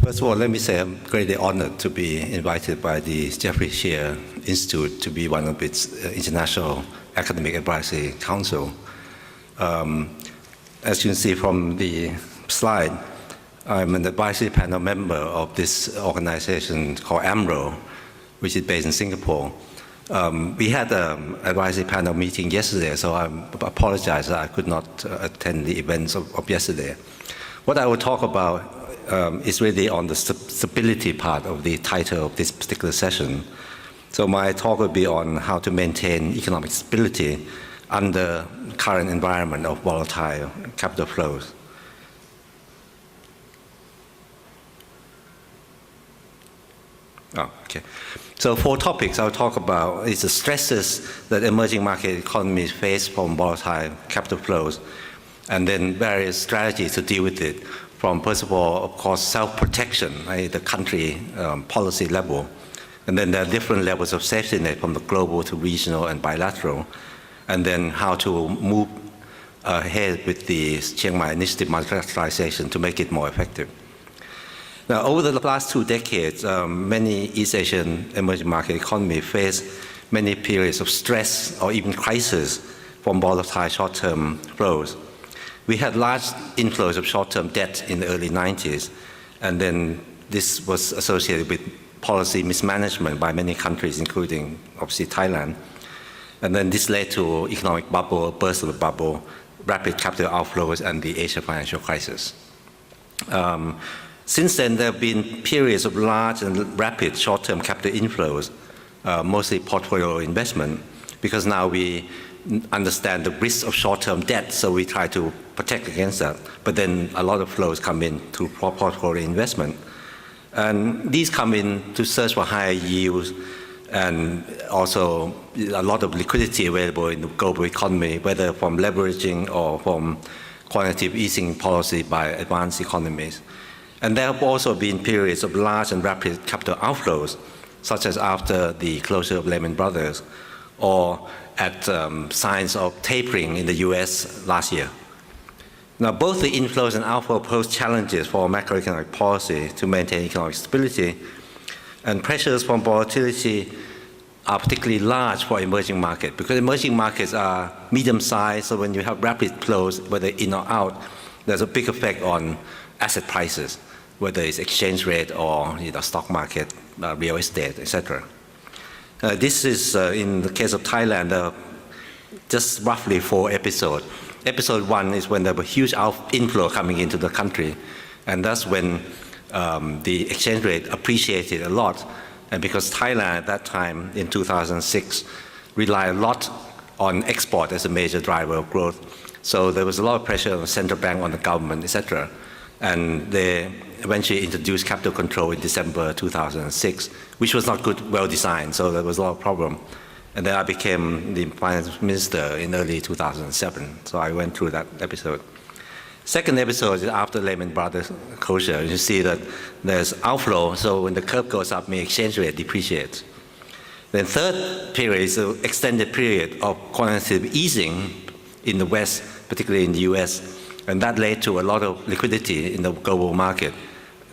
First of all, let me say I'm greatly honored to be invited by the Jeffrey Cheah Institute to be one of its international academic advisory council. As you can see from the slide, I'm an advisory panel member of this organization called AMRO, which is based in Singapore. We had an advisory panel meeting yesterday, so I apologize that I could not attend the events of yesterday. What I will talk about is really on the stability part of the title of this particular session. So my talk will be on how to maintain economic stability under current environment of volatile capital flows. Okay. So 4 topics I'll talk about is the stresses that emerging market economies face from volatile capital flows, and then various strategies to deal with it from, first of all, of course, self-protection at the country policy level. And then there are different levels of safety net from the global to regional and bilateral. And then how to move ahead with the Chiang Mai Initiative multilateralization to make it more effective. Now, over the last 2 decades, many East Asian emerging market economies face many periods of stress or even crisis from volatile short-term flows. We had large inflows of short-term debt in the early 90s, and then this was associated with policy mismanagement by many countries, including, obviously, Thailand. And then this led to economic bubble, burst of the bubble, rapid capital outflows, and the Asia financial crisis. Since then, there have been periods of large and rapid short-term capital inflows, mostly portfolio investment, because now we understand the risk of short-term debt, so we try to protect against that. But then a lot of flows come in to portfolio investment. And these come in to search for higher yields and also a lot of liquidity available in the global economy, whether from leveraging or from quantitative easing policy by advanced economies. And there have also been periods of large and rapid capital outflows, such as after the closure of Lehman Brothers, or at signs of tapering in the US last year. Now, both the inflows and outflow pose challenges for macroeconomic policy to maintain economic stability, and pressures from volatility are particularly large for emerging markets, because emerging markets are medium-sized, so when you have rapid flows, whether in or out, there's a big effect on asset prices, whether it's exchange rate or stock market, real estate, etc. This is, in the case of Thailand, just roughly 4 episodes. Episode 1 is when there was huge inflow coming into the country, and that's when the exchange rate appreciated a lot. And because Thailand at that time, in 2006, relied a lot on export as a major driver of growth, so there was a lot of pressure on the central bank, on the government, etc. And they eventually introduced capital control in December 2006, which was not good, well designed, so there was a lot of problem. And then I became the finance minister in early 2007, so I went through that episode. Second episode is after Lehman Brothers closure. You see that there's outflow, so when the curve goes up, the exchange rate depreciates. Then third period is an extended period of quantitative easing in the West, particularly in the US, and that led to a lot of liquidity in the global market.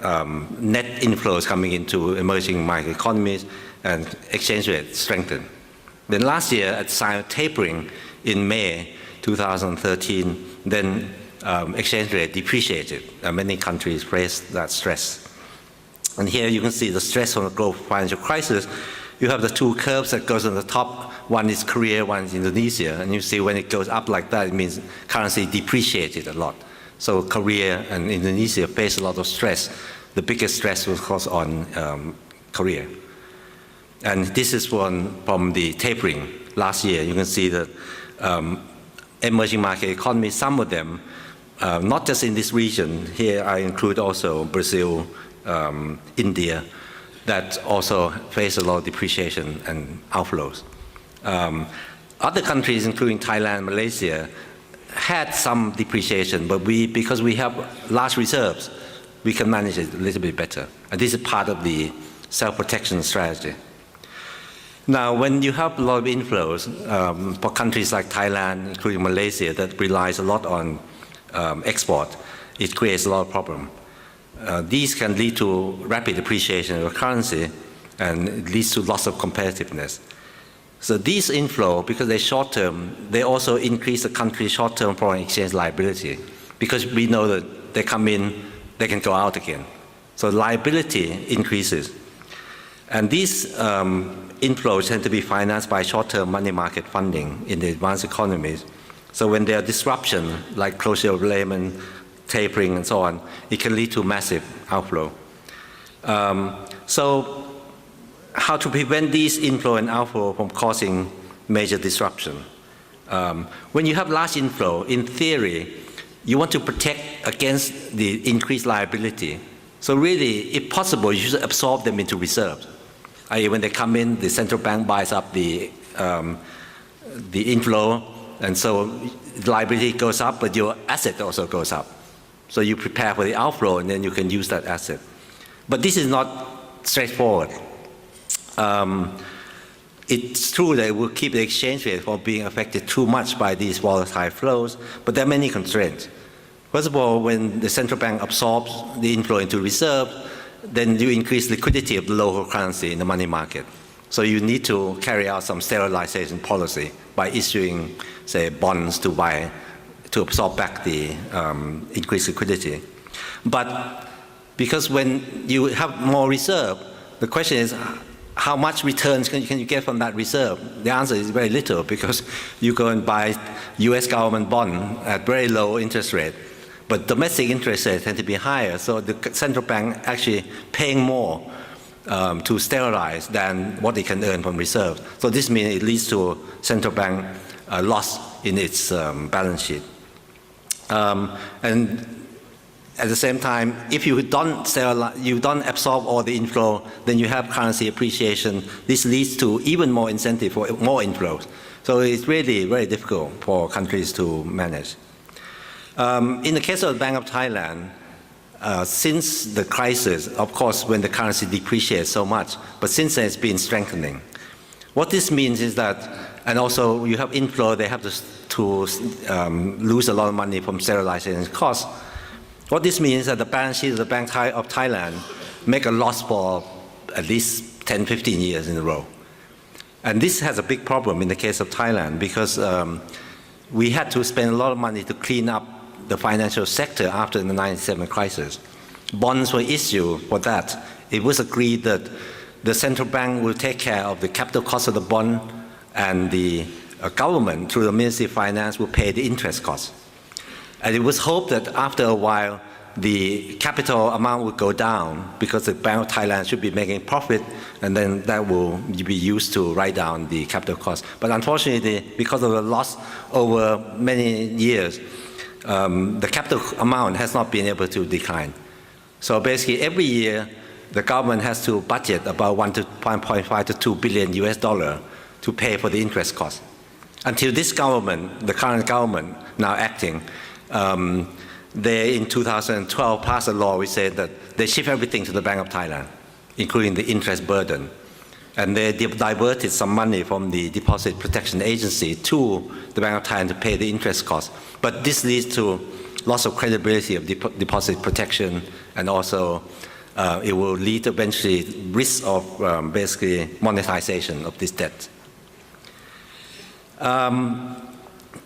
Net inflows coming into emerging market economies, and exchange rate strengthened. Then last year, at sign of tapering in May 2013, then exchange rate depreciated, and many countries faced that stress. And here you can see the stress from the global financial crisis. You have the 2 curves that goes on the top. One is Korea, one is Indonesia, and you see when it goes up like that, it means currency depreciated a lot. So Korea and Indonesia face a lot of stress. The biggest stress was, of course, on Korea. And this is from the tapering last year. You can see that emerging market economies, some of them, not just in this region, here I include also Brazil, India, that also face a lot of depreciation and outflows. Other countries, including Thailand, Malaysia, had some depreciation, but because we have large reserves, we can manage it a little bit better. And this is part of the self-protection strategy. Now, when you have a lot of inflows for countries like Thailand, including Malaysia, that relies a lot on export, it creates a lot of problem. These can lead to rapid appreciation of the currency, and it leads to loss of competitiveness. So these inflow, because they're short-term, they also increase the country's short-term foreign exchange liability, because we know that they come in, they can go out again. So liability increases. And these inflows tend to be financed by short-term money market funding in the advanced economies. So when there are disruptions, like closure of layman, tapering, and so on, it can lead to massive outflow. So how to prevent these inflow and outflow from causing major disruption? When you have large inflow, in theory, you want to protect against the increased liability. So really, if possible, you should absorb them into reserves. I.e., when they come in, the central bank buys up the inflow, and so the liability goes up, but your asset also goes up. So you prepare for the outflow, and then you can use that asset. But this is not straightforward. It's true that it will keep the exchange rate from being affected too much by these volatile flows, but there are many constraints. First of all, when the central bank absorbs the inflow into reserves, then you increase liquidity of the local currency in the money market. So you need to carry out some sterilization policy by issuing, say, bonds to absorb back the increased liquidity. But because when you have more reserve, the question is, how much returns can you get from that reserve? The answer is very little, because you go and buy US government bond at very low interest rate, but domestic interest rates tend to be higher, so the central bank actually paying more to sterilize than what they can earn from reserves. So this means it leads to central bank loss in its balance sheet. And at the same time, if you don't absorb all the inflow, then you have currency appreciation. This leads to even more incentive for more inflows. So it's really very difficult for countries to manage. In the case of the Bank of Thailand, since the crisis, of course, when the currency depreciates so much, but since then it's been strengthening. What this means is that, and also you have inflow, they have to lose a lot of money from sterilization costs. What this means is that the balance sheet of the Bank of Thailand make a loss for at least 10, 15 years in a row. And this has a big problem in the case of Thailand, because we had to spend a lot of money to clean up the financial sector after the 97 crisis. Bonds were issued for that. It was agreed that the central bank will take care of the capital cost of the bond, and the government, through the Ministry of Finance, will pay the interest costs. And it was hoped that after a while, the capital amount would go down, because the Bank of Thailand should be making profit, and then that will be used to write down the capital cost. But unfortunately, because of the loss over many years, the capital amount has not been able to decline. So basically, every year, the government has to budget about 1.5 to 2 billion US dollar to pay for the interest cost. Until this government, the current government now acting, they in 2012 passed a law which said that they shift everything to the Bank of Thailand, including the interest burden. And they diverted some money from the Deposit Protection Agency to the Bank of Thailand to pay the interest costs. But this leads to loss of credibility of deposit protection, and also it will lead to eventually risk of basically monetization of this debt.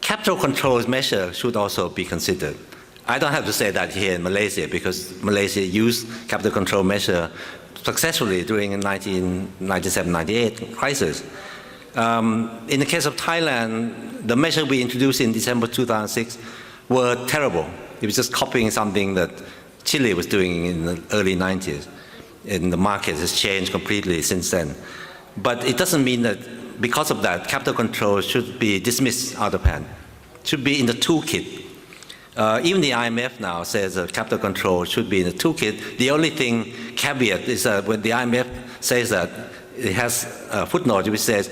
Capital controls measure should also be considered. I don't have to say that here in Malaysia, because Malaysia used capital control measure successfully during the 1997-98 crisis. In the case of Thailand, the measure we introduced in December 2006 were terrible. It was just copying something that Chile was doing in the early 90s. And the market has changed completely since then. But it doesn't mean that because of that, capital control should be dismissed out of hand. It should be in the toolkit. Even the IMF now says that capital control should be in the toolkit. The only thing, caveat, is that when the IMF says that, it has a footnote which says,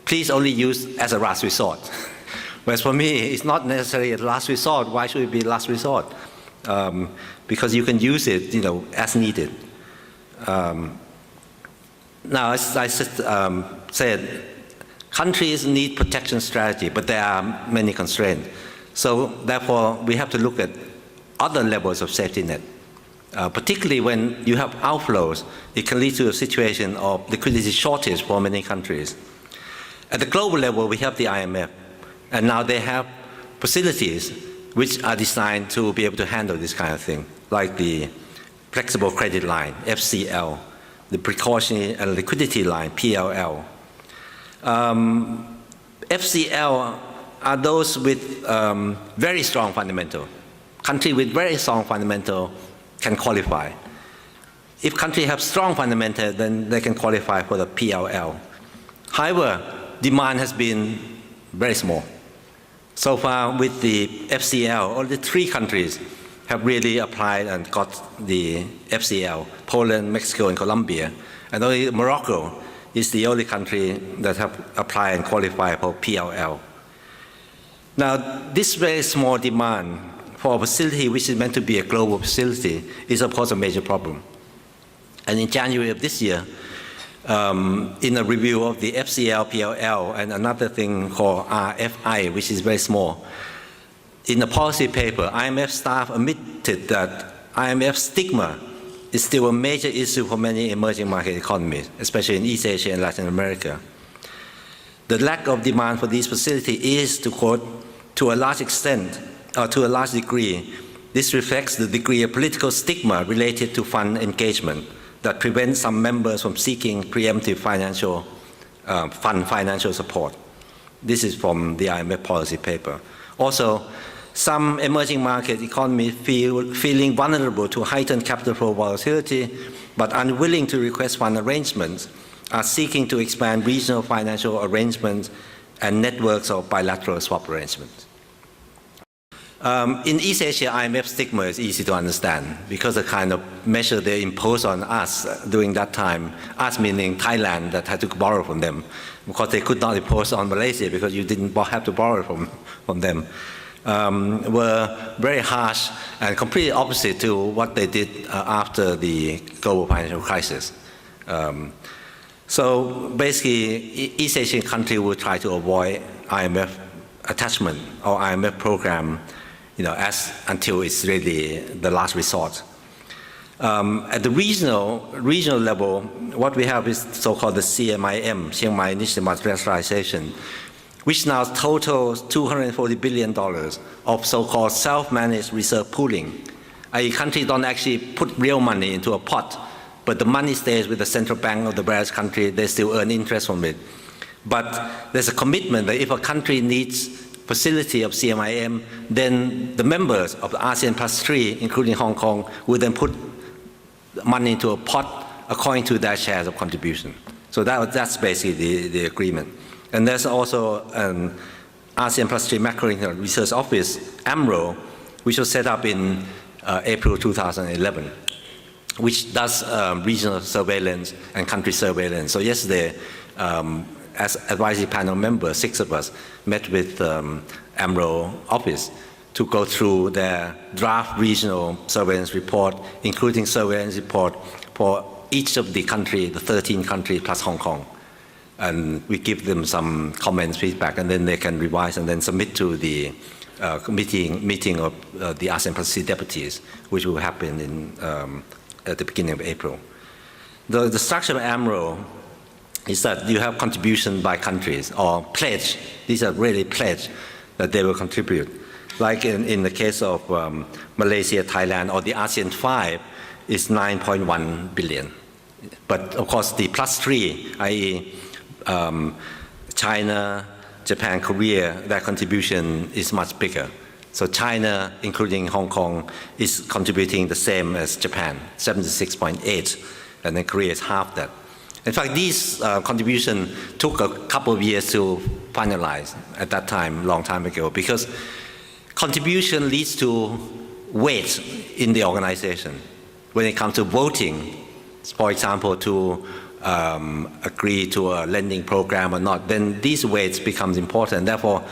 please only use as a last resort. Whereas for me, it's not necessarily a last resort. Why should it be last resort? Because you can use it, as needed. Now, as I said, countries need protection strategy, but there are many constraints. So therefore, we have to look at other levels of safety net. Particularly when you have outflows, it can lead to a situation of liquidity shortage for many countries. At the global level, we have the IMF, and now they have facilities which are designed to be able to handle this kind of thing, like the Flexible Credit Line, FCL, the Precautionary and Liquidity Line, PLL. FCL are those with very strong fundamental. Country with very strong fundamental can qualify. If countries have strong fundamental, then they can qualify for the PLL. However, demand has been very small. So far with the FCL, only 3 countries have really applied and got the FCL, Poland, Mexico, and Colombia. And only Morocco is the only country that have applied and qualified for PLL. Now, this very small demand for a facility which is meant to be a global facility is of course a major problem. And in January of this year, in a review of the FCL, PLL, and another thing called RFI, which is very small, in a policy paper, IMF staff admitted that IMF stigma is still a major issue for many emerging market economies, especially in East Asia and Latin America. The lack of demand for these facilities is, to quote, to a large extent, or to a large degree, this reflects the degree of political stigma related to fund engagement that prevents some members from seeking preemptive financial support. This is from the IMF policy paper. Also, some emerging market economies feeling vulnerable to heightened capital flow volatility, but unwilling to request fund arrangements, are seeking to expand regional financial arrangements and networks of bilateral swap arrangements. In East Asia, IMF stigma is easy to understand because the kind of measure they imposed on us during that time, us meaning Thailand that had to borrow from them, because they could not impose on Malaysia because you didn't have to borrow from them, were very harsh and completely opposite to what they did after the global financial crisis. So basically, East Asian countries will try to avoid IMF attachment or IMF program, until it's really the last resort. At the regional level, what we have is so-called the CMIM, Chiang Mai Initiative Multilateralization, which now totals $240 billion of so-called self-managed reserve pooling. i.e. countries don't actually put real money into a pot, but the money stays with the central bank of the various countries, they still earn interest from it. But there's a commitment that if a country needs facility of CMIM, then the members of the ASEAN plus 3, including Hong Kong, will then put money into a pot according to their shares of contribution. So that's basically the agreement. And there's also an ASEAN plus 3 Macroeconomic Research Office, AMRO, which was set up in April 2011, which does regional surveillance and country surveillance. So yesterday, as advisory panel members, 6 of us met with AMRO office to go through their draft regional surveillance report, including surveillance report for each of the countries, the 13 countries plus Hong Kong. And we give them some comments, feedback, and then they can revise and then submit to the meeting of the ASEAN Plus deputies, which will happen at the beginning of April. The structure of AMRO is that you have contribution by countries or pledge. These are really pledge that they will contribute. Like in the case of Malaysia, Thailand, or the ASEAN 5 is 9.1 billion. But of course the plus 3, i.e. China, Japan, Korea, their contribution is much bigger. So China, including Hong Kong, is contributing the same as Japan, 76.8, and then Korea is half that. In fact, these contributions took a couple of years to finalize at that time, long time ago, because contribution leads to weight in the organization. When it comes to voting, for example, to agree to a lending program or not, then these weights becomes important. Therefore,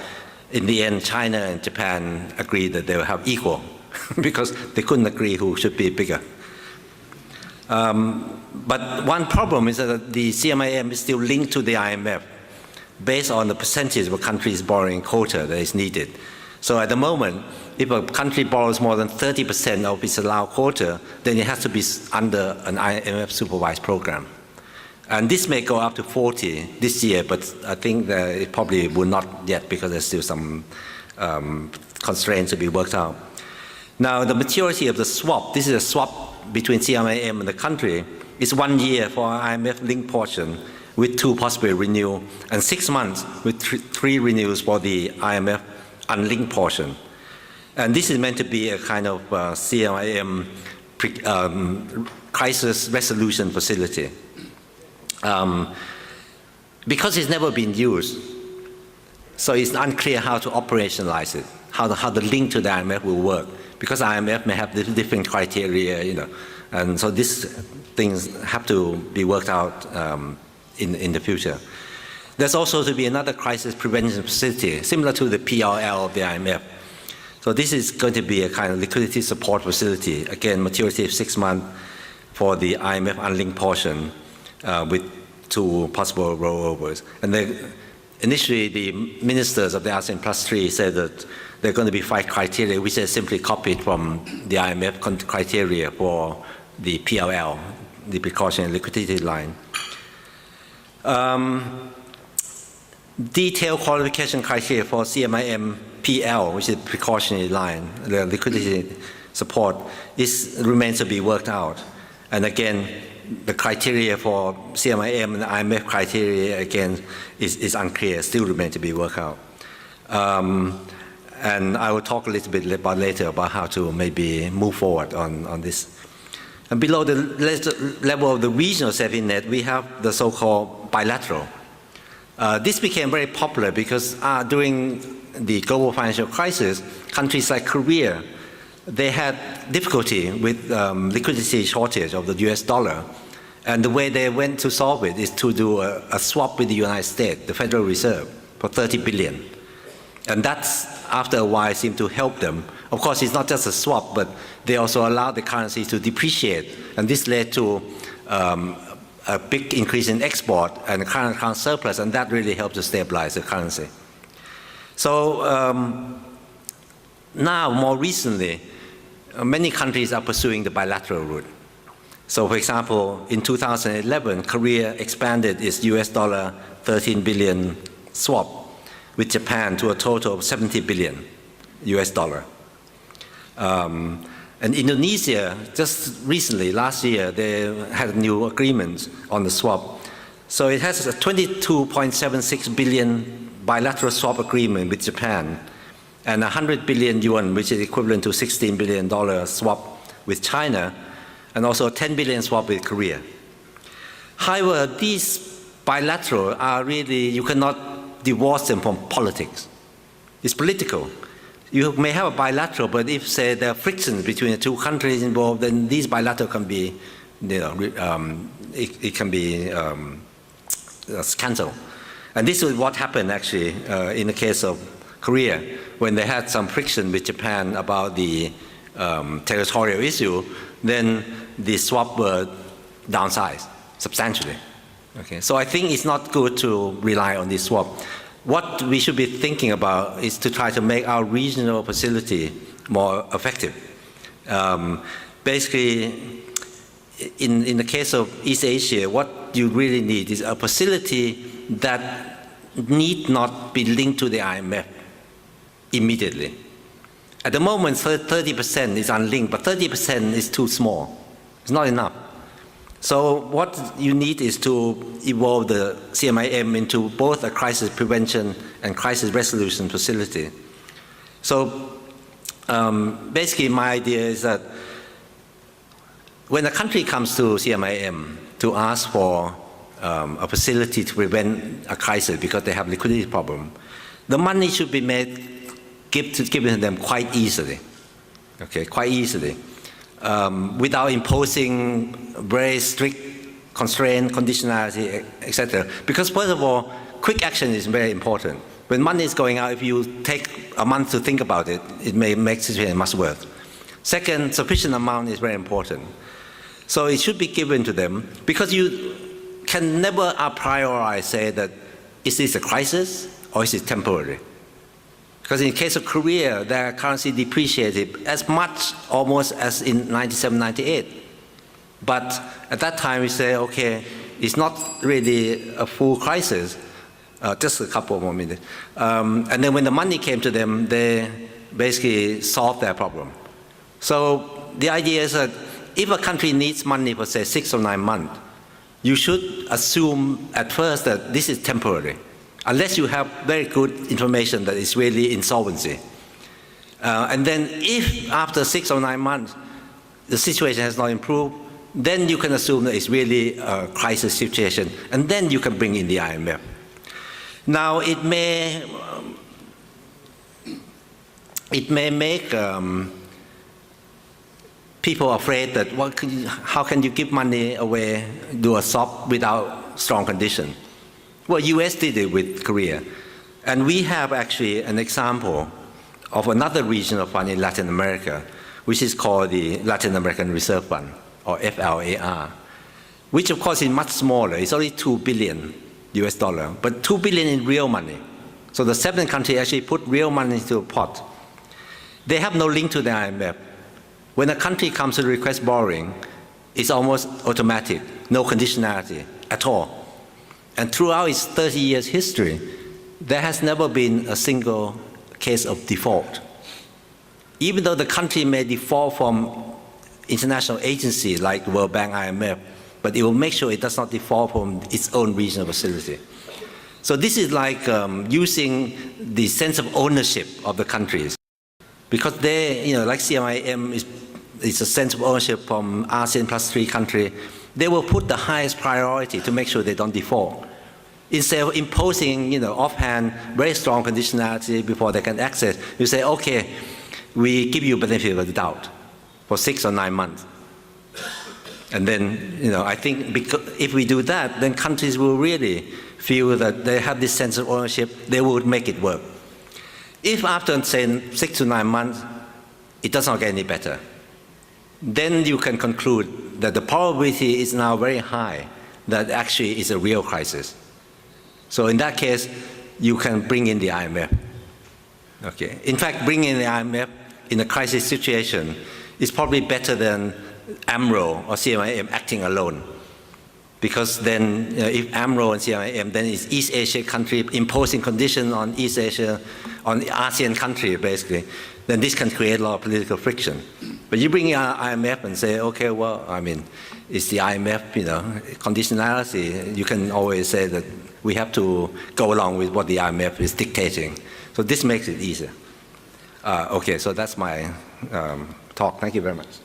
in the end, China and Japan agreed that they will have equal because they couldn't agree who should be bigger. But one problem is that the CMIM is still linked to the IMF based on the percentage of a country's borrowing quota that is needed. So at the moment, if a country borrows more than 30% of its allowed quota, then it has to be under an IMF supervised program. And this may go up to 40 this year, but I think that it probably will not yet because there's still some constraints to be worked out. Now, the maturity of the swap, this is a swap between CMIM and the country, is 1 year for IMF linked portion with 2 possible renewal, and 6 months with 3 renewals for the IMF unlinked portion. And this is meant to be a kind of CMIM crisis resolution facility. Because it's never been used, so it's unclear how to operationalize it, how the link to the IMF will work, because IMF may have different criteria, you know, and so these things have to be worked out in the future. There's also to be another crisis prevention facility, similar to the PLL of the IMF. So this is going to be a kind of liquidity support facility, again, maturity of 6 months for the IMF unlinked portion, with 2 possible rollovers. And initially, the ministers of the ASEAN +3 said that there are going to be 5 criteria, which are simply copied from the IMF criteria for the PLL, the precautionary liquidity line. Detailed qualification criteria for CMIM PL, which is precautionary line, the liquidity support, remains to be worked out. And again, the criteria for CMIM and the IMF criteria, again, is unclear, still remain to be worked out. And I will talk a little bit about later about how to maybe move forward on this. And below the level of the regional safety net, we have the so-called bilateral. This became very popular because during the global financial crisis, countries like Korea, they had difficulty with liquidity shortage of the US dollar. And the way they went to solve it is to do a swap with the United States, the Federal Reserve, for 30 billion. And that's, after a while, seemed to help them. Of course, it's not just a swap, but they also allowed the currency to depreciate. And this led to a big increase in export and current account surplus, and that really helped to stabilize the currency. So now, more recently, many countries are pursuing the bilateral route. So, for example, in 2011, Korea expanded its US dollar 13 billion swap with Japan to a total of 70 billion US dollar. And Indonesia, just recently, last year, they had a new agreement on the swap. So it has a 22.76 billion bilateral swap agreement with Japan and 100 billion yuan, which is equivalent to $16 billion swap with China, and also a 10 billion swap with Korea. However, these bilateral are really, you cannot divorce them from politics. It's political. You may have a bilateral, but if, say, there are frictions between the 2 countries involved, then these bilateral can be, you know, it can be cancelled. And this is what happened, actually, in the case of Korea, when they had some friction with Japan about the territorial issue, then the swap were downsized substantially. Okay, so I think it's not good to rely on this swap. What we should be thinking about is to try to make our regional facility more effective. Basically, in the case of East Asia, what you really need is a facility that need not be linked to the IMF immediately. At the moment, 30% is unlinked, but 30% is too small. It's not enough. So what you need is to evolve the CMIM into both a crisis prevention and crisis resolution facility. So basically my idea is that when a country comes to CMIM to ask for a facility to prevent a crisis because they have liquidity problem, the money should be given to them quite easily, okay, quite easily. Without imposing very strict constraint, conditionality, etc. Because first of all, quick action is very important. When money is going out, if you take a month to think about it, it may make the situation much worse. Second, sufficient amount is very important. So it should be given to them because you can never a priori say that is this a crisis or is it temporary? Because in the case of Korea, their currency depreciated as much almost as in 97, 98. But at that time we say, okay, it's not really a full crisis, just a couple more minutes. And then when the money came to them, they basically solved their problem. So the idea is that if a country needs money for say 6 or 9 months, you should assume at first that this is temporary, unless you have very good information that it's really insolvency. And then if after 6 or 9 months, the situation has not improved, then you can assume that it's really a crisis situation, and then you can bring in the IMF. Now, it may make people afraid that how can you give money away, do a swap without strong condition? Well, US did it with Korea. And we have actually an example of another regional fund in Latin America, which is called the Latin American Reserve Fund, or FLAR, which of course is much smaller. It's only $2 billion US dollar, but $2 billion in real money. So the 7 countries actually put real money into a pot. They have no link to the IMF. When a country comes to request borrowing, it's almost automatic, no conditionality at all. And throughout its 30 years history, there has never been a single case of default. Even though the country may default from international agencies like the World Bank, IMF, but it will make sure it does not default from its own regional facility. So this is like using the sense of ownership of the countries. Because they, like CMIM is a sense of ownership from ASEAN plus 3 countries, they will put the highest priority to make sure they don't default. Instead of imposing, offhand, very strong conditionality before they can access, you say, okay, we give you benefit of the doubt for 6 or 9 months. And then, I think if we do that, then countries will really feel that they have this sense of ownership, they would make it work. If after, say, 6 to 9 months, it does not get any better, then you can conclude that the probability is now very high that actually it's a real crisis. So in that case, you can bring in the IMF. Okay. In fact, bringing in the IMF in a crisis situation is probably better than AMRO or CMIM acting alone. Because then, if AMRO and CMIM, then it's East Asia country imposing conditions on East Asia, on the ASEAN country, basically, then this can create a lot of political friction. But you bring in IMF and say, okay, well, it's the IMF, conditionality. You can always say that we have to go along with what the IMF is dictating. So this makes it easier. Okay, so that's my talk. Thank you very much.